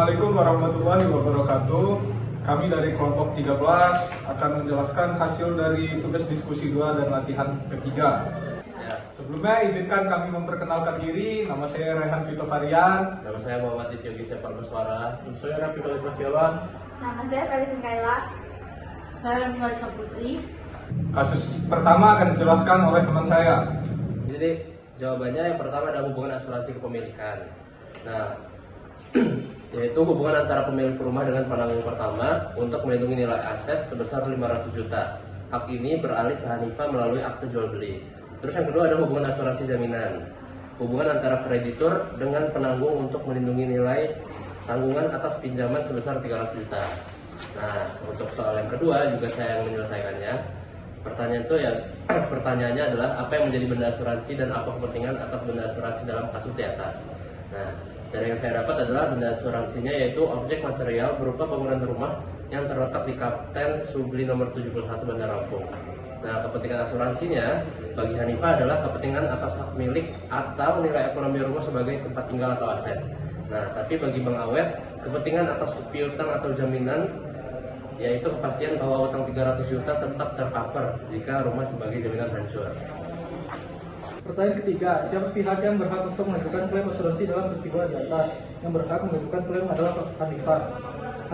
Assalamualaikum warahmatullahi wabarakatuh. Kami dari kelompok 13 akan menjelaskan hasil dari tugas diskusi 2 dan latihan ketiga. Sebelumnya izinkan kami memperkenalkan diri. Nama saya Rehan Vito Varian. Nama saya Muhammad Yogi Separ Bersuara. Nama saya Raffi Kaliprasiawan. Nama saya Felis Kaila. Saya Melisa Putri. Kasus pertama akan dijelaskan oleh teman saya. Jadi jawabannya yang pertama adalah hubungan asuransi kepemilikan. Nah, yaitu hubungan antara pemilik rumah dengan penanggung pertama untuk melindungi nilai aset sebesar 500 juta. Hak ini beralih ke Hanifah melalui akte jual beli. Terus yang kedua ada hubungan asuransi jaminan. Hubungan antara kreditur dengan penanggung untuk melindungi nilai tanggungan atas pinjaman sebesar 300 juta. Nah, untuk soal yang kedua juga saya yang menyelesaikannya. Pertanyaannya adalah apa yang menjadi benda asuransi dan apa kepentingan atas benda asuransi dalam kasus di atas. Nah, dari yang saya dapat adalah benda asuransinya yaitu objek material berupa bangunan rumah yang terletak di Kapten Subli nomor 71 Bandar Lampung. Nah, kepentingan asuransinya bagi Hanifah adalah kepentingan atas hak milik atau nilai ekonomi rumah sebagai tempat tinggal atau aset. Nah, tapi bagi Bang Awet, kepentingan atas piutang atau jaminan yaitu kepastian bahwa utang 300 juta tetap tercover jika rumah sebagai jaminan hancur. Pertanyaan ketiga, siapa pihak yang berhak untuk mengajukan klaim asuransi dalam peristiwa di atas? Yang berhak mengajukan klaim adalah Hanifah.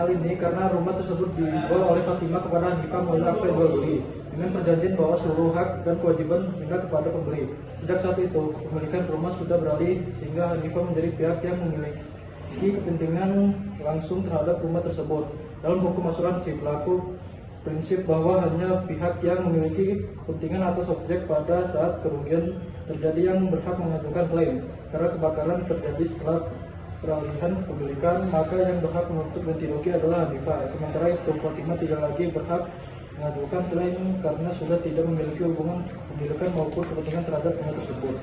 Hal ini karena rumah tersebut dijual oleh Fatimah kepada Hanifah melalui akte jual beli dengan perjanjian bahwa seluruh hak dan kewajiban pindah kepada pembeli. Sejak saat itu, kepemilikan rumah sudah beralih sehingga Hanifah menjadi pihak yang memiliki kepentingan langsung terhadap rumah tersebut. Dalam hukum asuransi berlaku prinsip bahwa hanya pihak yang memiliki kepentingan atas objek pada saat kerugian terjadi yang berhak mengajukan klaim. Karena kebakaran terjadi setelah peralihan kepemilikan, maka yang berhak menuntut ganti rugi adalah Hanifah. Sementara itu, Fatimah tidak lagi berhak mengajukan klaim karena sudah tidak memiliki hubungan kepemilikan maupun kepentingan terhadap rumah tersebut.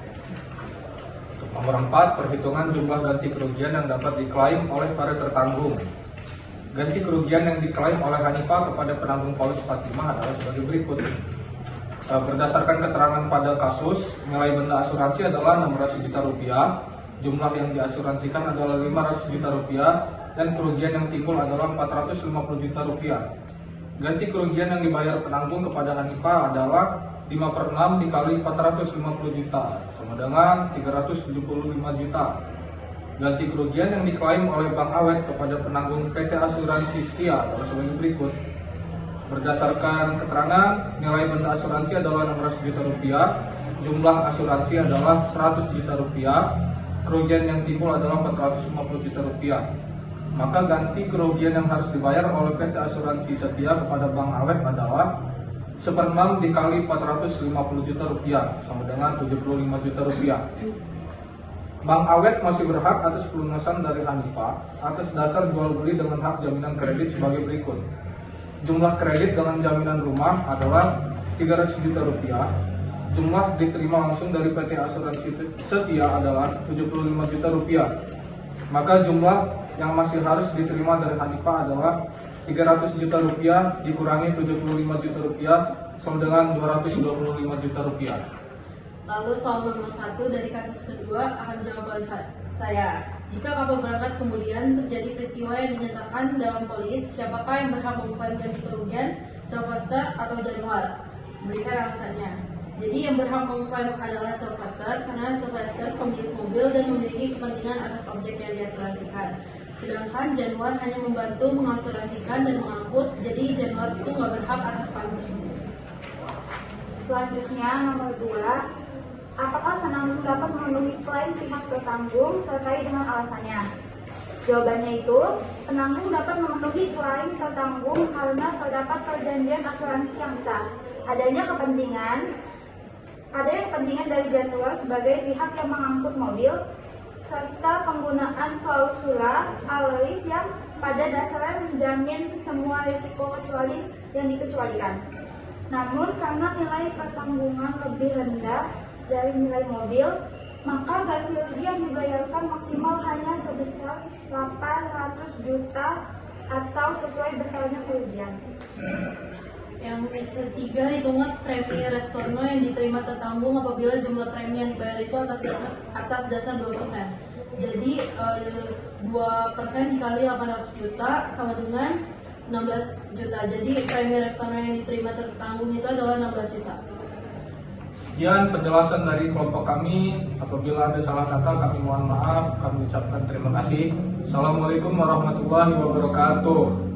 Untuk nomor 4, perhitungan jumlah ganti kerugian yang dapat diklaim oleh para tertanggung. Ganti kerugian yang diklaim oleh Hanifah kepada penanggung polis Fatimah adalah sebagai berikut. Berdasarkan keterangan pada kasus, nilai benda asuransi adalah 600 juta rupiah, jumlah yang diasuransikan adalah 500 juta rupiah, dan kerugian yang timbul adalah 450 juta rupiah. Ganti kerugian yang dibayar penanggung kepada Hanifah adalah 5/6 dikali 450 juta, sama dengan 375 juta. Ganti kerugian yang diklaim oleh Bang Awet kepada penanggung PT Asuransi Setia adalah sebagai berikut. Berdasarkan keterangan, nilai benda asuransi adalah 600 juta rupiah, jumlah asuransi adalah 100 juta rupiah, kerugian yang timbul adalah 450 juta rupiah. Maka ganti kerugian yang harus dibayar oleh PT Asuransi Setia kepada Bang Awet adalah 1/6 dikali 450 juta rupiah, sama dengan 75 juta rupiah. Bang Awet masih berhak atas pelunasan dari Hanifah atas dasar jual beli dengan hak jaminan kredit sebagai berikut. Jumlah kredit dengan jaminan rumah adalah 300 juta rupiah. Jumlah diterima langsung dari PT Asuransi Setia adalah 75 juta rupiah. Maka jumlah yang masih harus diterima dari Hanifah adalah 300 juta rupiah dikurangi 75 juta rupiah sama dengan 225 juta rupiah. Lalu soal nomor 1 dari kasus kedua akan jawab oleh saya. Jika kapal berangkat kemudian terjadi peristiwa yang dinyatakan dalam polis, siapakah yang berhak mengklaim ganti kerugian, Sylvester atau Januar? Berikan alasannya. Jadi yang berhak mengklaim adalah Sylvester karena Sylvester pemilik mobil dan memiliki kepentingan atas objek yang diasuransikan. Sedangkan Januar hanya membantu mengasuransikan dan mengangkut, jadi Januar itu nggak berhak atas klaim tersebut. Selanjutnya nomor 2, apakah penanggung dapat memenuhi klaim pihak tertanggung terkait dengan alasannya? Jawabannya itu, penanggung dapat memenuhi klaim tertanggung karena terdapat perjanjian asuransi yang sah. Ada kepentingan dari Januar sebagai pihak yang mengangkut mobil, serta penggunaan klausula alis yang pada dasarnya menjamin semua risiko kecuali yang dikecualikan. Namun karena nilai pertanggungan lebih rendah dari nilai mobil, maka ganti rugi yang dibayarkan maksimal hanya sebesar 800 juta atau sesuai besarnya kerugian. Yang ketiga, hitungan premi Restorno yang diterima tertanggung apabila jumlah premi yang dibayar itu atas dasar 2%. Jadi 2% dikali 800 juta sama dengan 16 juta. Jadi premi restoran yang diterima tertanggung itu adalah 16 juta. Sekian penjelasan dari kelompok kami. Apabila ada salah kata kami mohon maaf. Kami ucapkan terima kasih. Assalamualaikum warahmatullahi wabarakatuh.